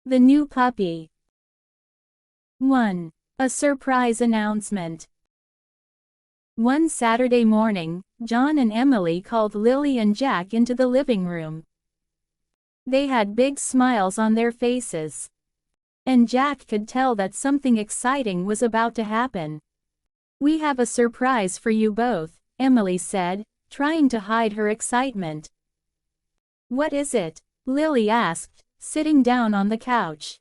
The new puppy. 1. A surprise announcement. One Saturday morning, John and Emily called Lily and Jack into the living room. They had big smiles on their faces. And Jack could tell that something exciting was about to happen. "We have a surprise for you both," Emily said, trying to hide her excitement. "What is it?" Lily asked, sitting down on the couch.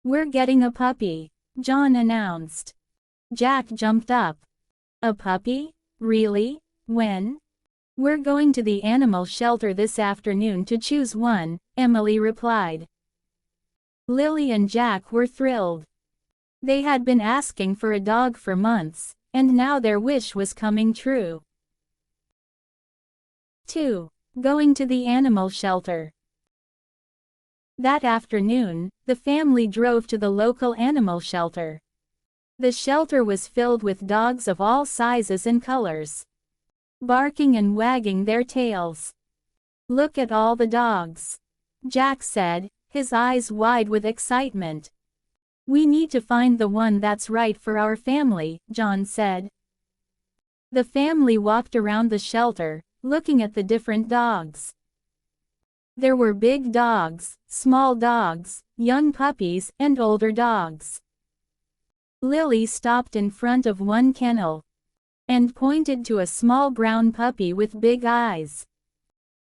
"We're getting a puppy," John announced. Jack jumped up. "A puppy? Really? When?" "We're going to the animal shelter this afternoon to choose one," Emily replied. Lily and Jack were thrilled. They had been asking for a dog for months, and now their wish was coming true. 2. Going to the animal shelter. That afternoon, the family drove to the local animal shelter. The shelter was filled with dogs of all sizes and colors, barking and wagging their tails. "Look at all the dogs," Jack said, his eyes wide with excitement. "We need to find the one that's right for our family," John said. The family walked around the shelter, looking at the different dogs. There were big dogs, small dogs, young puppies, and older dogs. Lily stopped in front of one kennel and pointed to a small brown puppy with big eyes.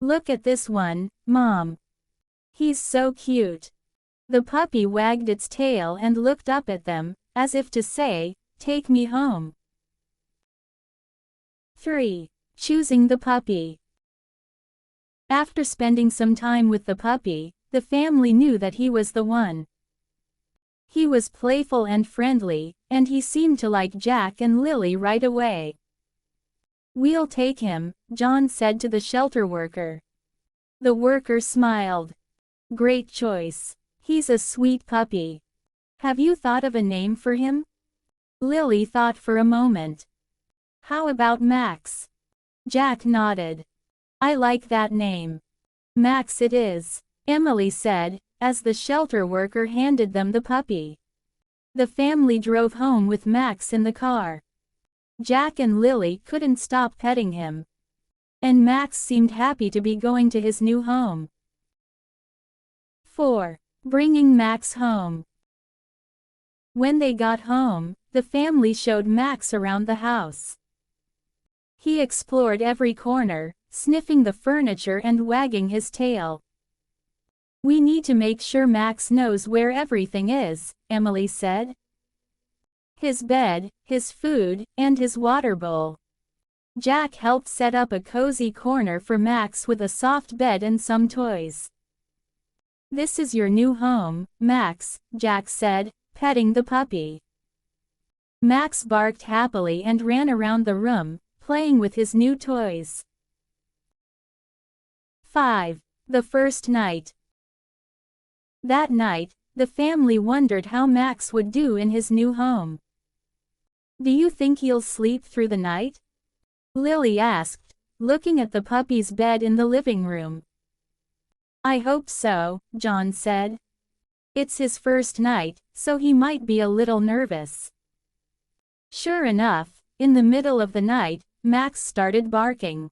"Look at this one, Mom. He's so cute." The puppy wagged its tail and looked up at them, as if to say, "Take me home." 3. Choosing the puppy. After spending some time with the puppy, the family knew that he was the one. He was playful and friendly, and he seemed to like Jack and Lily right away. "We'll take him," John said to the shelter worker. The worker smiled. "Great choice. He's a sweet puppy. Have you thought of a name for him?" Lily thought for a moment. "How about Max?" Jack nodded. "I like that name. Max it is," Emily said, as the shelter worker handed them the puppy. The family drove home with Max in the car. Jack and Lily couldn't stop petting him. And Max seemed happy to be going to his new home. 4. Bringing Max home. When they got home, the family showed Max around the house. He explored every corner, sniffing the furniture and wagging his tail. "We need to make sure Max knows where everything is," Emily said. "His bed, his food, and his water bowl." Jack helped set up a cozy corner for Max with a soft bed and some toys. "This is your new home, Max," Jack said, petting the puppy. Max barked happily and ran around the room, playing with his new toys. 5. The first night. That night, the family wondered how Max would do in his new home. "Do you think he'll sleep through the night?" Lily asked, looking at the puppy's bed in the living room. "I hope so," John said. "It's his first night, so he might be a little nervous." Sure enough, in the middle of the night, Max started barking.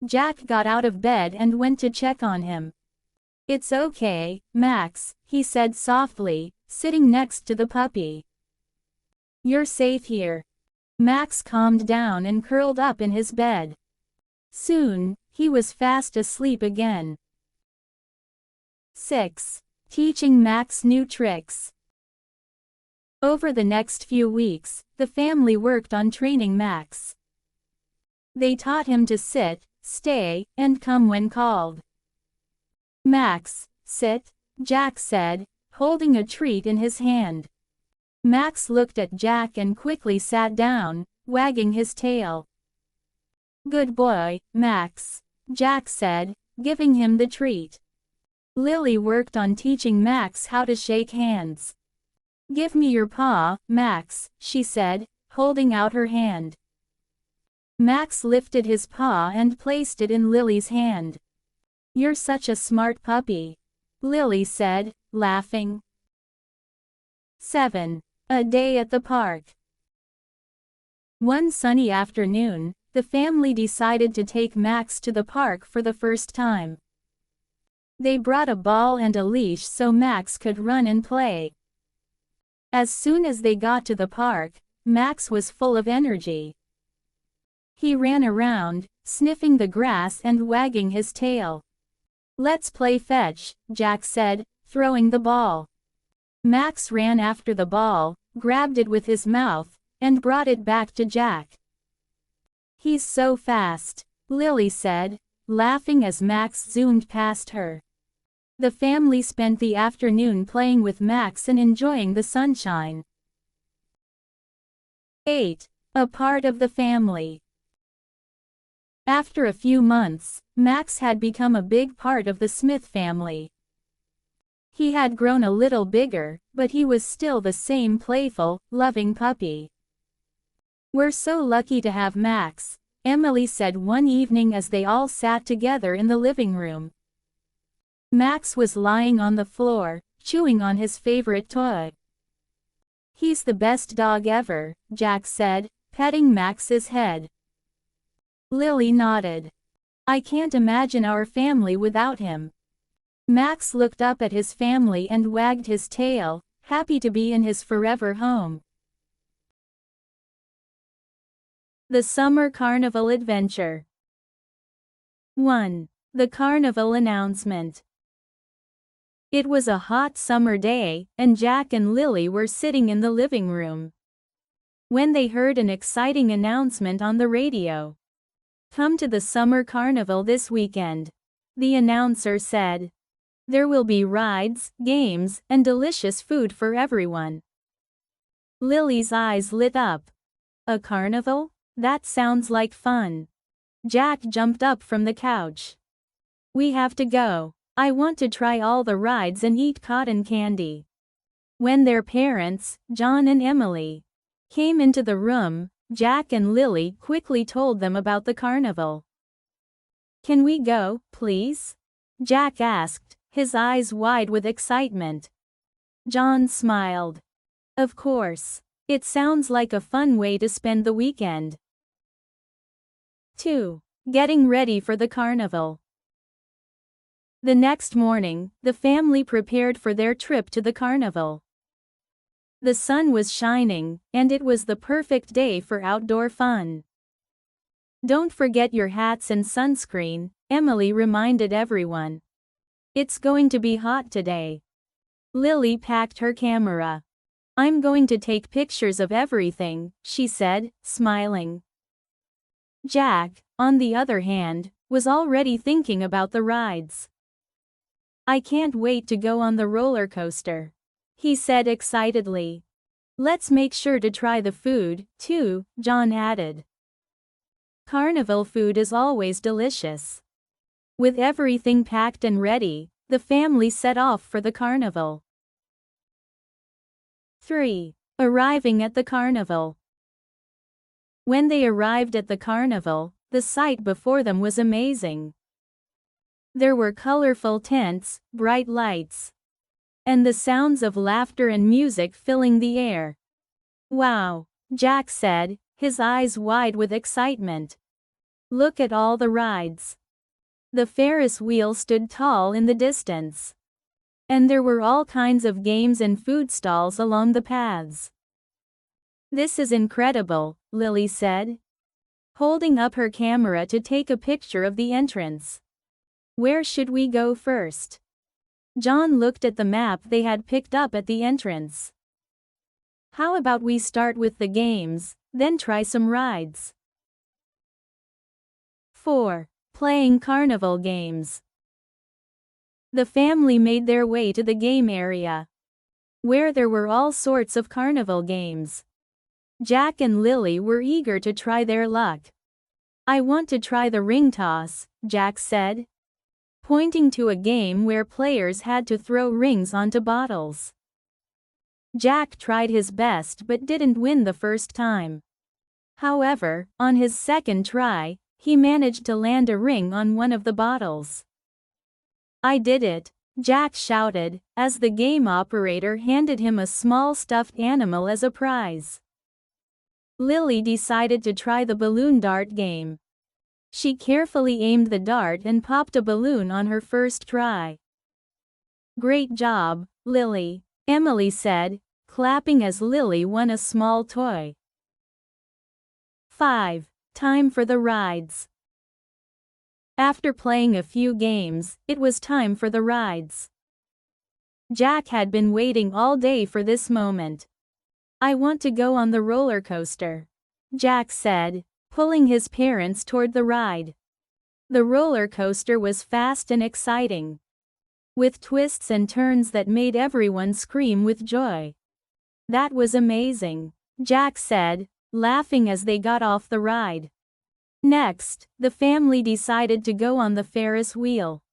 Jack got out of bed and went to check on him. "It's okay, Max," he said softly, sitting next to the puppy. "You're safe here." Max calmed down and curled up in his bed. Soon, he was fast asleep again. 6. Teaching Max new tricks. Over the next few weeks, the family worked on training Max. They taught him to sit, stay, and come when called. "Max, sit," Jack said, holding a treat in his hand. Max looked at Jack and quickly sat down, wagging his tail. "Good boy, Max," Jack said, giving him the treat. Lily worked on teaching Max how to shake hands. "Give me your paw, Max," she said, holding out her hand. Max lifted his paw and placed it in Lily's hand. "You're such a smart puppy," Lily said, laughing. 7. A day at the park. One sunny afternoon, the family decided to take Max to the park for the first time. They brought a ball and a leash so Max could run and play. As soon as they got to the park, Max was full of energy. He ran around, sniffing the grass and wagging his tail. "Let's play fetch," Jack said, throwing the ball. Max ran after the ball, grabbed it with his mouth, and brought it back to Jack. "He's so fast," Lily said, laughing as Max zoomed past her. The family spent the afternoon playing with Max and enjoying the sunshine. 8. A part of the family. After a few months, Max had become a big part of the Smith family. He had grown a little bigger, but he was still the same playful, loving puppy. "We're so lucky to have Max," Emily said one evening as they all sat together in the living room. Max was lying on the floor, chewing on his favorite toy. "He's the best dog ever," Jack said, petting Max's head. Lily nodded. "I can't imagine our family without him." Max looked up at his family and wagged his tail, happy to be in his forever home. The Summer Carnival Adventure. 1. The Carnival Announcement. It was a hot summer day, and Jack and Lily were sitting in the living room when they heard an exciting announcement on the radio. "Come to the summer carnival this weekend," the announcer said. "There will be rides, games, and delicious food for everyone." Lily's eyes lit up. "A carnival? That sounds like fun." Jack jumped up from the couch. "We have to go. I want to try all the rides and eat cotton candy." When their parents, John and Emily, came into the room, Jack and Lily quickly told them about the carnival. "Can we go, please?" Jack asked, his eyes wide with excitement. John smiled. "Of course. It sounds like a fun way to spend the weekend." 2. Getting ready for the carnival. The next morning, the family prepared for their trip to the carnival. The sun was shining, and it was the perfect day for outdoor fun. "Don't forget your hats and sunscreen," Emily reminded everyone. "It's going to be hot today." Lily packed her camera. "I'm going to take pictures of everything," she said, smiling. Jack, on the other hand, was already thinking about the rides. "I can't wait to go on the roller coaster," he said excitedly. "Let's make sure to try the food, too," John added. Carnival food is always delicious. With everything packed and ready, the family set off for the carnival. 3. Arriving at the carnival. When they arrived at the carnival, the sight before them was amazing. There were colorful tents, bright lights, and the sounds of laughter and music filling the air. "Wow," Jack said, his eyes wide with excitement. "Look at all the rides." The Ferris wheel stood tall in the distance, and there were all kinds of games and food stalls along the paths. "This is incredible," Lily said, holding up her camera to take a picture of the entrance. "Where should we go first?" John looked at the map they had picked up at the entrance. "How about we start with the games, then try some rides?" 4. Playing carnival games. The family made their way to the game area, where there were all sorts of carnival games. Jack and Lily were eager to try their luck. "I want to try the ring toss," Jack said, pointing to a game where players had to throw rings onto bottles. Jack tried his best but didn't win the first time. However, on his second try, he managed to land a ring on one of the bottles. "I did it," Jack shouted, as the game operator handed him a small stuffed animal as a prize. Lily decided to try the balloon dart game. She carefully aimed the dart and popped a balloon on her first try. "Great job, Lily," Emily said, clapping as Lily won a small toy. 5. Time for the rides. After playing a few games, it was time for the rides. Jack had been waiting all day for this moment. "I want to go on the roller coaster," Jack said, pulling his parents toward the ride. The roller coaster was fast and exciting, with twists and turns that made everyone scream with joy. "That was amazing," Jack said, laughing as they got off the ride. Next, the family decided to go on the Ferris wheel.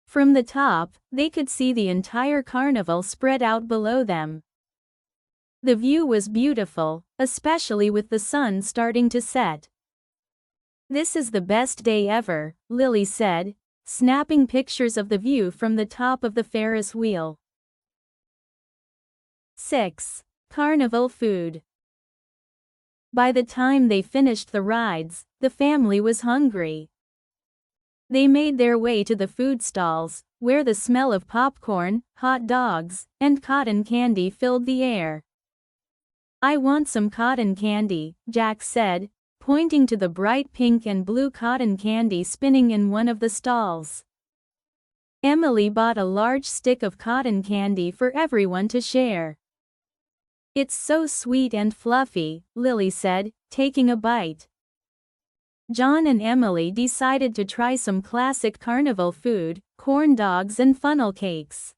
From the top, they could see the entire carnival spread out below them. The view was beautiful, especially with the sun starting to set. "This is the best day ever," Lily said, snapping pictures of the view from the top of the Ferris wheel. 6. Carnival food. By the time they finished the rides, the family was hungry. They made their way to the food stalls, where the smell of popcorn, hot dogs, and cotton candy filled the air. "I want some cotton candy," Jack said, pointing to the bright pink and blue cotton candy spinning in one of the stalls. Emily bought a large stick of cotton candy for everyone to share. "It's so sweet and fluffy," Lily said, taking a bite. John and Emily decided to try some classic carnival food, corn dogs and funnel cakes.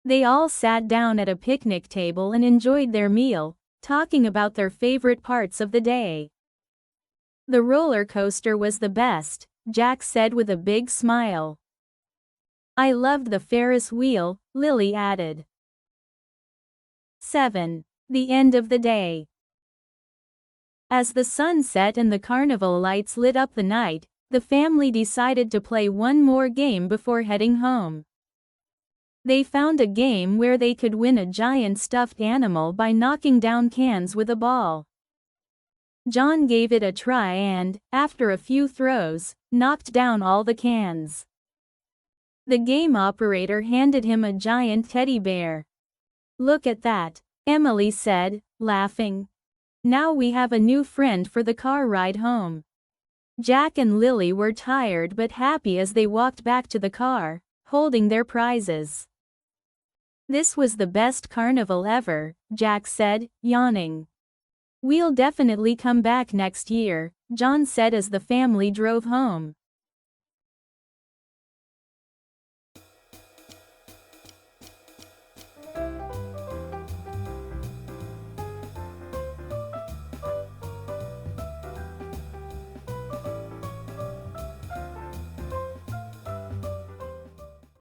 They all sat down at a picnic table and enjoyed their meal, talking about their favorite parts of the day. "The roller coaster was the best," Jack said with a big smile. "I loved the Ferris wheel," Lily added. 7. The end of the day. As the sun set and the carnival lights lit up the night, the family decided to play one more game before heading home. They found a game where they could win a giant stuffed animal by knocking down cans with a ball. John gave it a try and, after a few throws, knocked down all the cans. The game operator handed him a giant teddy bear. "Look at that," Emily said, laughing. "Now we have a new friend for the car ride home." Jack and Lily were tired but happy as they walked back to the car, holding their prizes. "This was the best carnival ever," Jack said, yawning. "We'll definitely come back next year," John said as the family drove home.